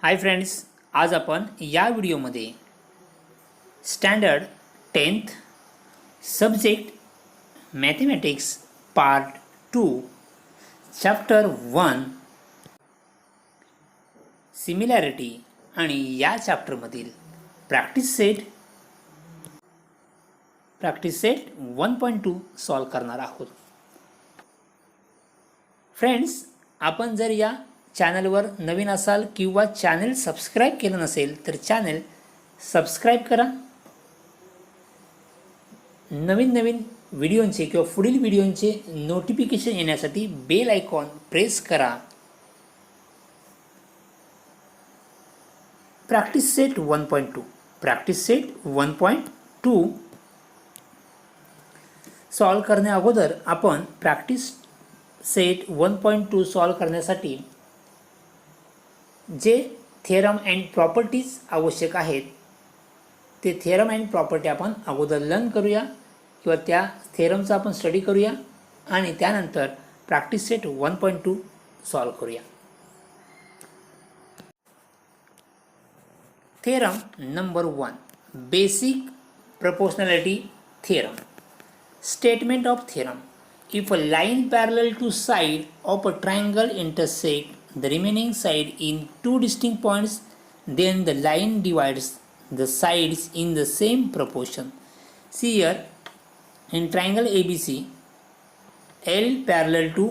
Hi friends, आज आपण या व्हिडिओमध्ये standard 10th subject mathematics part 2 chapter 1 similarity आणि या चॅप्टरमधील प्रॅक्टिस सेट 1.2 सॉल्व करणार आहोत. फ्रेंड्स, आपण जर या चॅनलवर नवीन असाल किंवा चॅनल सबस्क्राईब केलं नसेल तर चॅनल सबस्क्राईब करा. नवीन व्हिडिओंचे किंवा पुढील व्हिडिओंचे नोटिफिकेशन येण्यासाठी बेल आयकॉन प्रेस करा. प्रॅक्टिस सेट 1.2 सॉल्व करण्या अगोदर आपण प्रॅक्टिस सेट 1.2 सॉल्व करण्यासाठी जे थेरम अँड प्रॉपर्टीज आवश्यक आहेत ते थेरम अँड प्रॉपर्टी आपण अगोदर लर्न करूया किंवा त्या थेरमचा आपण स्टडी करूया आणि त्यानंतर प्रॅक्टिस सेट 1.2 सॉल्व करूया. Theorem number 1, basic proportionality theorem. Statement of theorem: if a line parallel to side of a triangle intersect the remaining side in two distinct points, then the line divides the sides in the same proportion. See here, in triangle ABC, L parallel to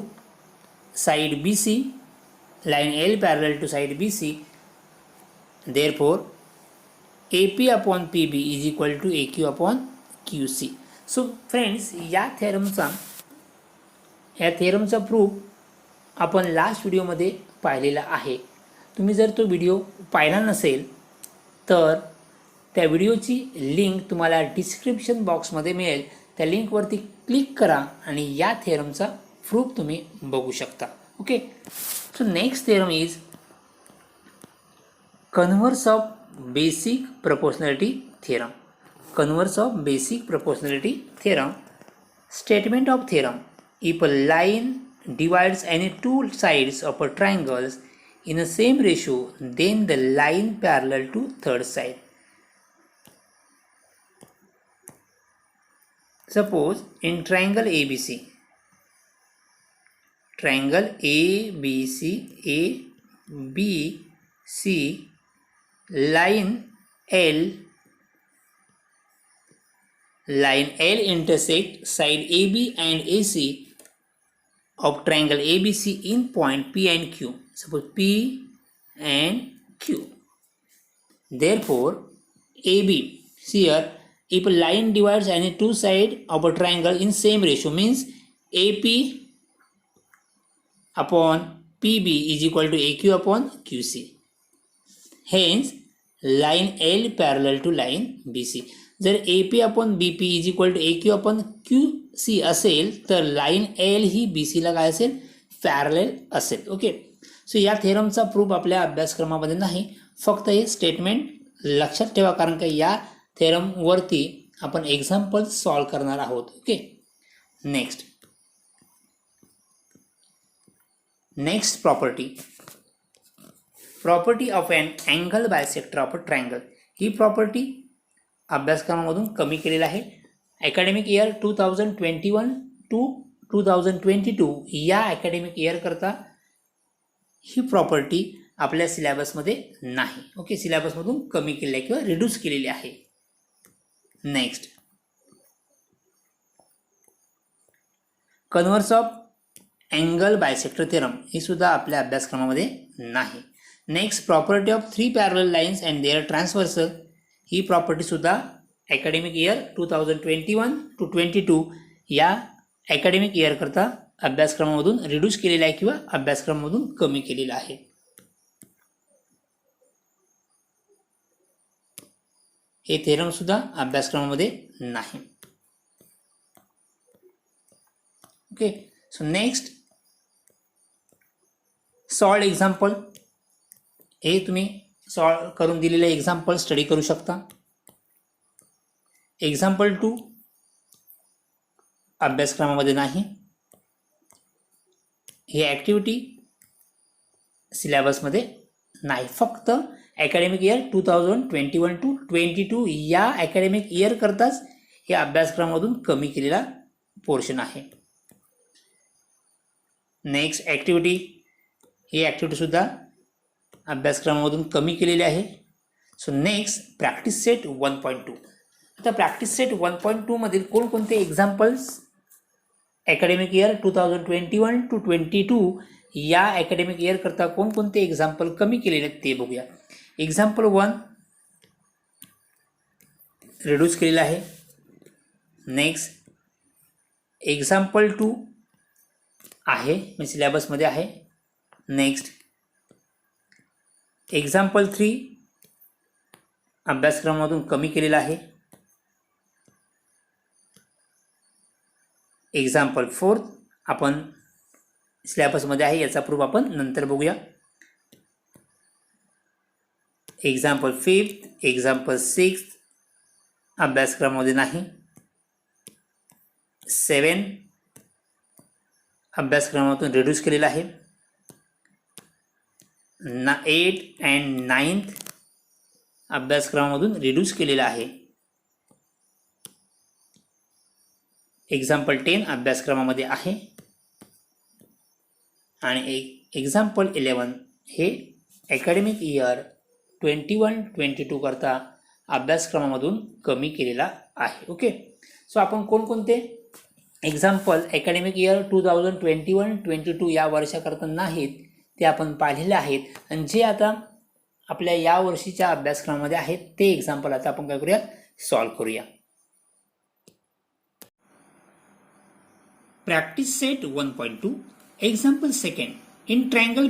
side BC, line L parallel to side BC, therefore AP upon PB is equal to AQ upon QC. So friends, या थेरमचा proof आपण last व्हिडिओमध्ये पाहिलेला आहे. तुम्ही जर तो video पाहिला नसेल तर त्या व्हिडिओची लिंक तुम्हाला डिस्क्रिप्शन बॉक्समध्ये मिळेल. त्या लिंकवरती क्लिक करा आणि या थेरमचा प्रूफ तुम्ही बघू शकता. Okay, so next theorem is converse of basic proportionality theorem. Converse of basic proportionality theorem. Statement of theorem: if a line divides any two sides of a triangle in the same ratio, then the line parallel to third side. Suppose in triangle ABC, ABC, line L intersect side AB and AC of triangle ABC in point P and Q. Suppose P and Q. Therefore, AB, see here, if a line divides any two sides of a triangle in same ratio, means AP upon PB is equal to AQ upon QC. Hence, line L parallel to line BC. जर AP upon BP is equal to AQ upon QC असेल तर line L ही BCला काय असेल, parallel असेल. Okay, सो या थेरमचा proof आपल्या अभ्यासक्रमामध्ये नाही, फक्त हे स्टेटमेंट लक्षात ठेवा कारण का या थेरमवरती आपण एक्झाम्पल सॉल्व करणार आहोत. Okay, next property of an angle bisector of a triangle. ही प्रॉपर्टी अभ्यासक्रमामधून कमी केलेला आहे. अकॅडमिक इयर 2021 टू 2022 या अकॅडमिक इयर करता ही प्रॉपर्टी आपल्या सिलेबसमध्ये नाही. ओके, सिलेबसमधून कमी केलेली आहे किंवा रिड्यूस केलेली आहे. Next, converse of angle bisector theorem. ही सुद्धा आपल्या अभ्यासक्रमामध्ये नाही. Next, property of 3 parallel lines and their transversal. ही प्रॉपर्टी सुद्धा अकॅडमिक इयर 2021 टू 22 या अकॅडमिक इयर करता अभ्यासक्रमामधून रिड्यूस केलेला आहे किंवा अभ्यासक्रमामधून कमी केलेला आहे. हे थेरम सुद्धा अभ्यासक्रमामध्ये नाही. Okay, so next solve example. हे तुम्ही सॉल्व करून दिलेले एक्झाम्पल स्टडी करू शकता. एक्झाम्पल 2 अभ्यासक्रमामध्ये नाही. ही ॲक्टिव्हिटी सिलेबसमध्ये नाही, फक्त अकॅडमिक इयर 2021 to 22 या अकॅडमिक इयर करताच हे अभ्यासक्रमामधून कमी केलेला पोर्शन आहे. नेक्स्ट ॲक्टिव्हिटी, ही ॲक्टिव्हिटीसुद्धा अभ्यासक्रमामधून कमी केलेली आहे. So next practice set 1.2. आता प्रॅक्टिस सेट 1.2 मधील कोणकोणते एक्झाम्पल्स अकॅडमिक इयर 2021 to 22 या अकॅडमिक इयर करता कोणकोणते एक्झाम्पल कमी केलेले आहेत ते बघूया. एक्झाम्पल 1 रिड्यूस केलेलं आहे. नेक्स्ट एक्झाम्पल 2 आहे, म्हणजे सिलेबसमध्ये आहे. नेक्स्ट एक्झाम्पल 3 अभ्यासक्रमामधून कमी केलेला आहे. एक्झाम्पल 4 आपण सिलेबसमध्ये आहे, याचा प्रूफ आपण नंतर बघूया. एक्झाम्पल 5, एक्झाम्पल 6 अभ्यासक्रमामध्ये नाही. 7 अभ्यासक्रमातून रिड्यूस केलेला आहे. 8 and 9 अभ्यासक्रमामधून रिड्यूस केलेला आहे. एक्झाम्पल 10 अभ्यासक्रमामध्ये आहे. आणि एक्झाम्पल 11 हे अकॅडमिक इयर 21-22 करता अभ्यासक्रमामधून कमी केलेला आहे. ओके, सो आपण कोणकोणते एक्झाम्पल अकॅडमिक इयर 2021-22 या वर्षाकरता नाहीत ते आपण पाहिलेले आहेत, आणि जे आता आपल्या या वर्षीच्या अभ्यासक्रमामध्ये आहेत ते एक्झाम्पल आता आपण काय करूया, सॉल्व करूया. Practice set 1.2. Example second, in triangle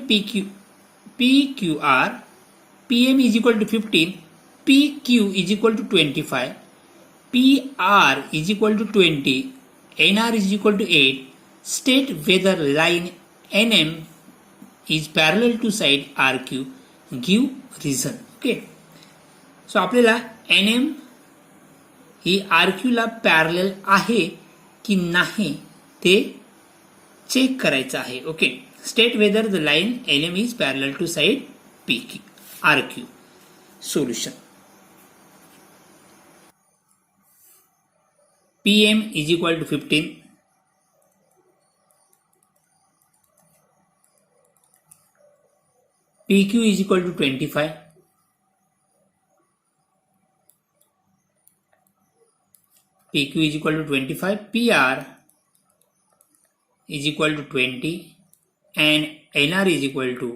PQR PM is equal to 15, PQ is equal to 25, PR is equal to 20, NR is equal to 8. State whether line NM is parallel to side RQ. Give reason. Okay, so आपल्याला NM ही RQ ला parallel आहे की नाही ते check करायचं आहे. Okay, state whether the line LM is parallel to side PQ RQ. Solution, PM is equal to 15, PQ is equal to 25, PQ is equal to 25, PR is equal to 20, and NR is equal to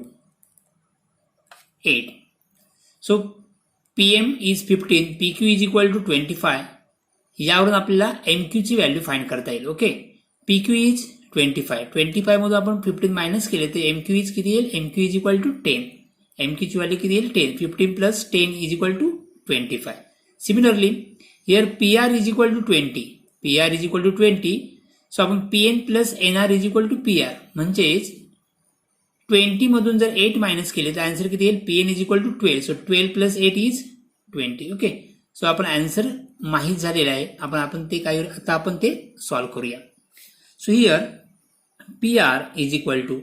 8. So PM is 15, PQ is equal to 25. यावरून आपल्याला MQ ची value find करता येईल. Okay, PQ is 25 मधून आपण 15 minus केले तर MQ is किती येईल, MQ is equal to 10. MQ ची व्हॅल्यू किती येईल, 10. 15 plus 10 is equal to 25. Similarly here PR is equal to 20, PR is equal to 20. So आपण PN plus NR is equal to PR, म्हणजेच 20 मधून जर 8 मायनस केले तर आन्सर किती येईल, PN is equal to 12. So 12 plus 8 is 20. Okay, so आपण answer माहीत झालेला आहे. आपण ते काय, आता आपण ते सॉल्व करूया. So here PR is equal to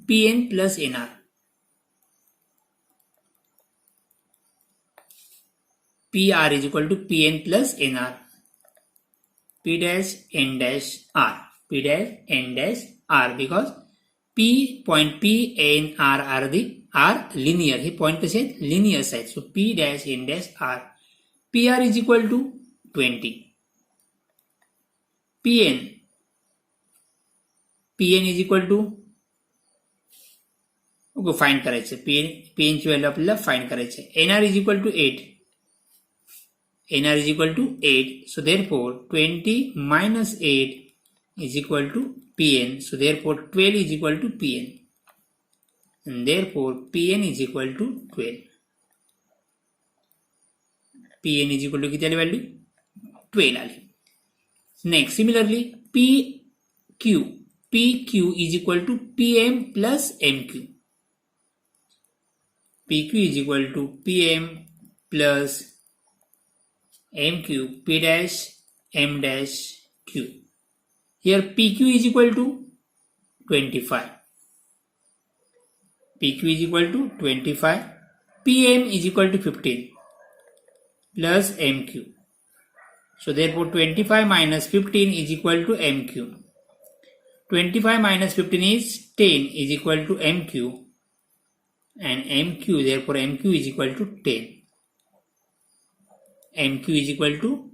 PN plus NR. PR is equal to PN plus NR. P dash N dash R. P dash N dash R, because point P and R are linear. हे point कसे आहेत, linear आहेत. So P dash N dash R. PR is equal to 20. PN is equal to, find करायचं. PN ची value आपल्याला find करायची. NR is equal to 8. NR is equal to 8. So therefore 20 minus 8 is equal to PN. So therefore 12 is equal to PN. And therefore PN is equal to 12. PN is equal to किती आली value, 12 आली. Next similarly PQ is equal to PM plus MQ. PQ is equal to PM plus MQ. P dash M dash Q. Here PQ is equal to 25. PQ is equal to 25. PM is equal to 15 plus MQ. So therefore 25 minus 15 is equal to MQ. 25 minus 15 is 10 is equal to MQ, and MQ, therefore MQ is equal to 10. MQ is equal to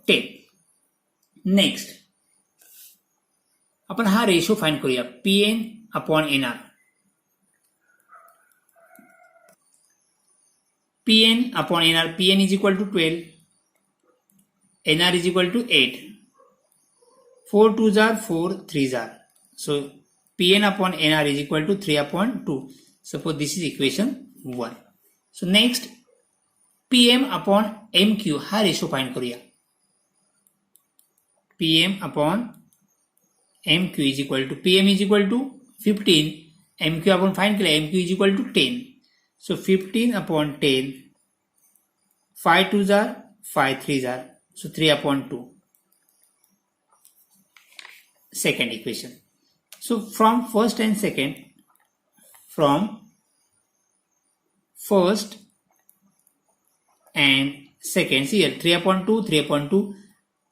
10. Next आपण हा ratio find करूया Pn upon NR. Pn upon NR, Pn is equal to 12, NR is equal to 8. 4 2s are 4 3s are. So Pn upon NR is equal to 3 upon 2. Suppose this is equation 1. So next Pm upon MQ हा ratio find करूया. Pm upon MQ is equal to, Pm is equal to 15, MQ आपण find केला, MQ is equal to 10. So 15 upon 10, 5 2s are 5 3s are, so 3 upon 2. Second equation. So from first and second, from first and second, see here 3 upon 2, 3 upon 2,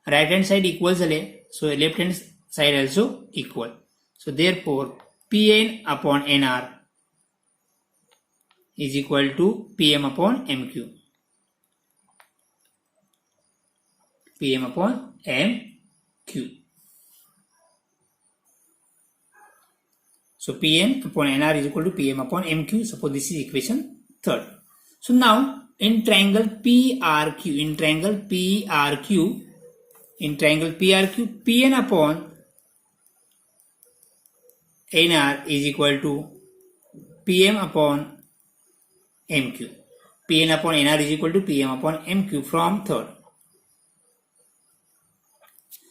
right hand side equal झाले, so left hand side also equal. So therefore Pn upon NR is equal to Pm upon MQ. Pm upon MQ. So Pn upon NR is equal to Pm upon MQ. Suppose this is equation third. So now in triangle PRQ, Pn upon NR is equal to Pm upon MQ. Pn upon NR is equal to Pm upon MQ from third.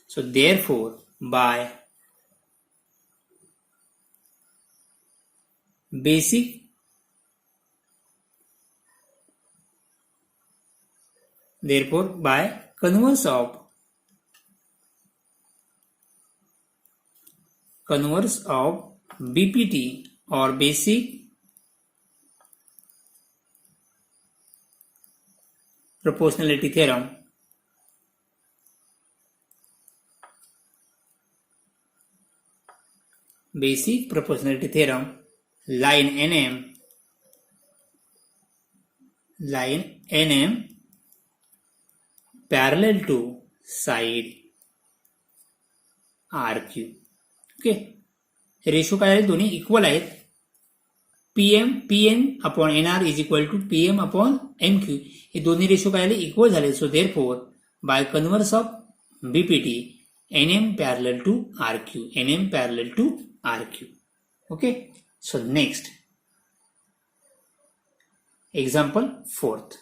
So therefore by basic by converse of BPT or basic proportionality theorem, line NM parallel to side RQ. Okay, ratio काय आहे, दोन्ही equal आहेत. Pn upon NR is equal to Pm upon MQ. हे दोन्ही ratio काय आले, equal झाले. So therefore by converse of BPT NM parallel to RQ. Okay, so next example fourth.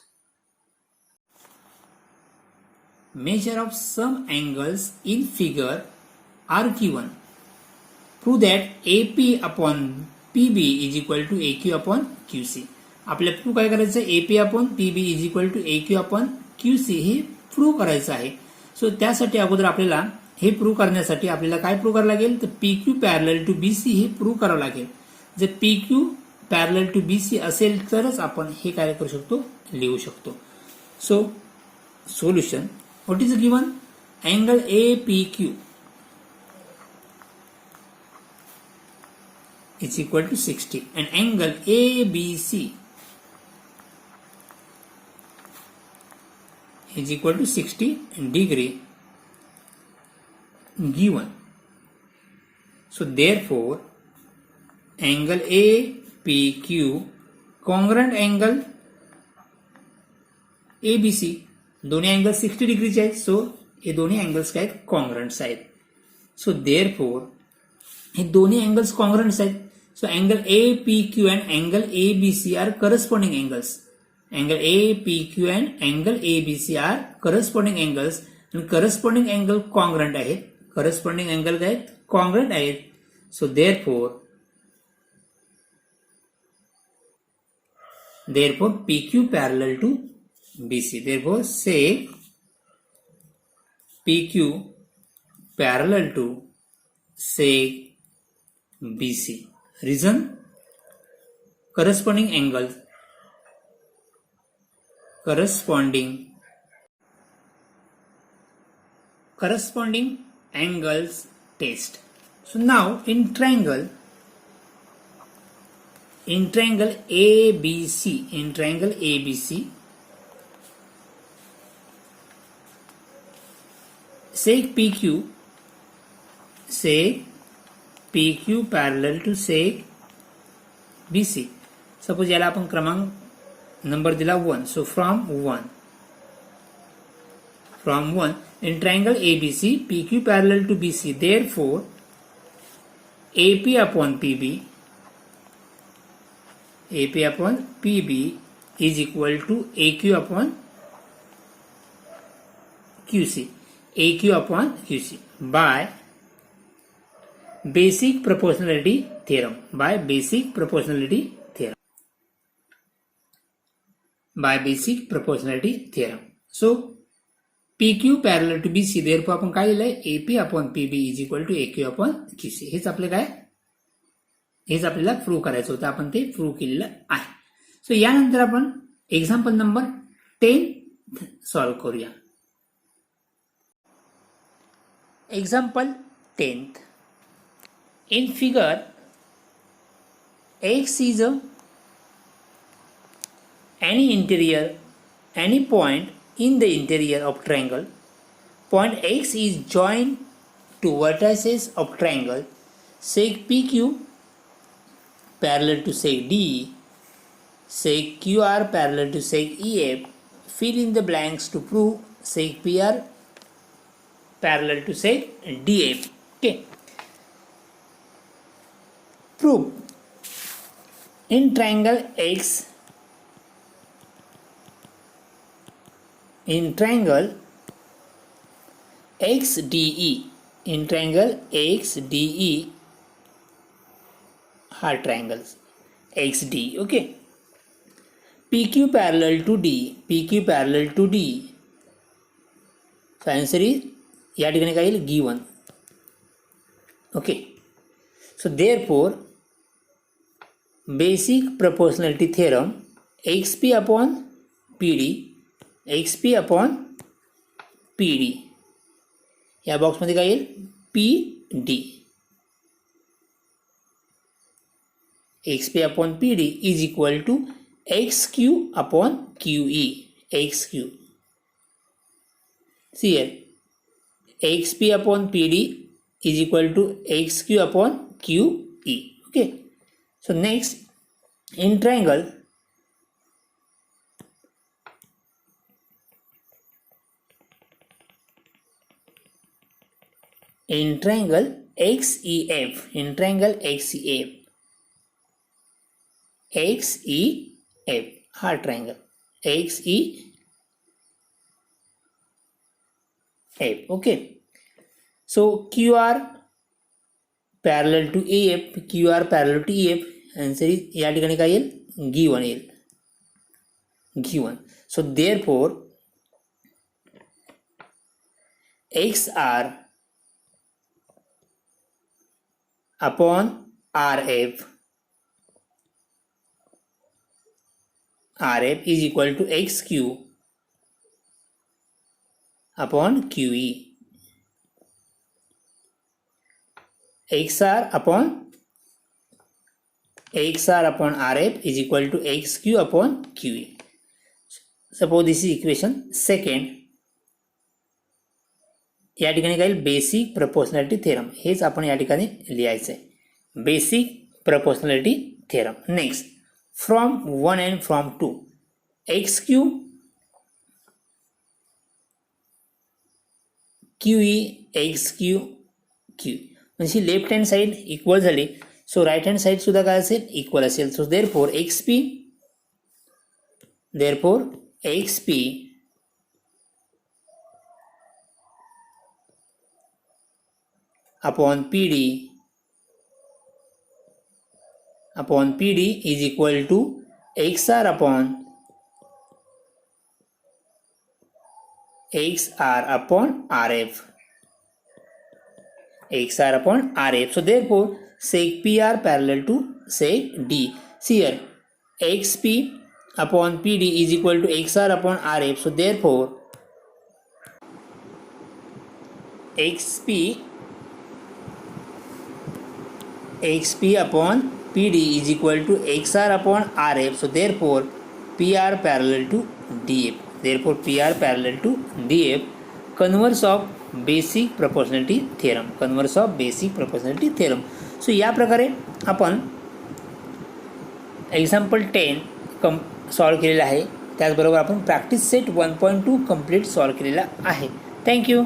Measure of some angles in figure are given. Prove that AP upon PB is equal to AQ upon QC. आपल्याला prove काय करायचं आहे, AP upon PB is equal to AQ upon QC हे prove करायचं आहे. सो त्यासाठी अगोदर आपल्याला हे प्रूव्ह करण्यासाठी आपल्याला काय प्रूव्ह करावं लागेल, तर PQ पॅरलल टू BC हे प्रूव्ह करावं लागेल. जर PQ पॅरलल टू BC असेल तरच आपण हे काय करू शकतो, लिहू शकतो. So solution, what is given, angle APQ is equal to 60 and angle ABC is equal to 60 degree given. So therefore angle APQ congruent angle ABC, दोन्ही अँगल 60 डिग्रीचे आहेत. सो हे दोन्ही अँगल्स काय आहेत, कॉन्ग्रंट्स आहेत. सो देअरफॉर हे दोन्ही अँगल्स कॉन्ग्रंट्स आहेत. So angle APQ and angle ABC are corresponding angles. Angle APQ and angle ABC are corresponding angles and corresponding angle congruent आहेत. Corresponding angle काय आहेत, congruent आहेत. So therefore PQ parallel to BC. Therefore say PQ parallel to sec BC. Reason? Corresponding angles test. So now in triangle ABC, sec PQ parallel to sec BC. Suppose याला आपण क्रमांक number दिला 1. So from 1 in triangle ABC, PQ parallel to BC. Therefore, AP upon PB is equal to AQ upon QC. By basic proportionality theorem. So PQ parallel to BC, therefore आपण काय लिहिलंय AP upon PB is equal to AQ upon QC. हेच आपल्याला prove करायचं होतं, आपण ते prove केलेलं आहे. सो यानंतर आपण एक्झाम्पल नंबर 10 सॉल्व्ह करूया. Example 10th. In figure, X is any point in the interior of triangle. Point X is joined to vertices of triangle sec PQ parallel to sec DE, sec QR parallel to sec EF. Fill in the blanks to prove sec PR parallel to sec DF. Okay. Prove in triangle XDE, hard triangles XD. Okay. PQ parallel to D. So answer is या ठिकाणी काय येईल given. Okay. So therefore basic proportionality theorem XP upon PD या बॉक्समध्ये काय येईल PD. XP upon PD is equal to XQ upon QE. See here, XP upon PD is equal to XQ upon QE. Okay. So next, in triangle XEF, hard triangle XEF. Okay. So QR parallel to EF, answer is या ठिकाणी काय येईल given. So therefore XR upon RF is equal to XQ upon QE. XR upon RF is equal to XQ upon QE. Suppose this is equation second. या ठिकाणी काय basic proportionality theorem, हेच आपण या ठिकाणी लिहायचं आहे. Basic proportionality theorem. Next, from 1 and from 2 XQ QE XQ Q म्हणजे left hand side equal झाली, सो राईट हँड साईड सुद्धा काय असेल इक्वल असेल. सो therefore XP upon PD is equal to XR upon XR upon RF. XR upon RF. So therefore, sec PR parallel to sec D. See here, XP upon PD is equal to XR upon RF. So therefore, XP upon PD is equal to XR upon RF. So therefore, PR parallel to DF. Therefore, PR parallel to DF. Converse of basic proportionality theorem. Converse of basic proportionality theorem. So या प्रकारे आपण example 10 solve केलेलं आहे. त्याचबरोबर आपण practice set 1.2 complete solve केलेला आहे. Thank you.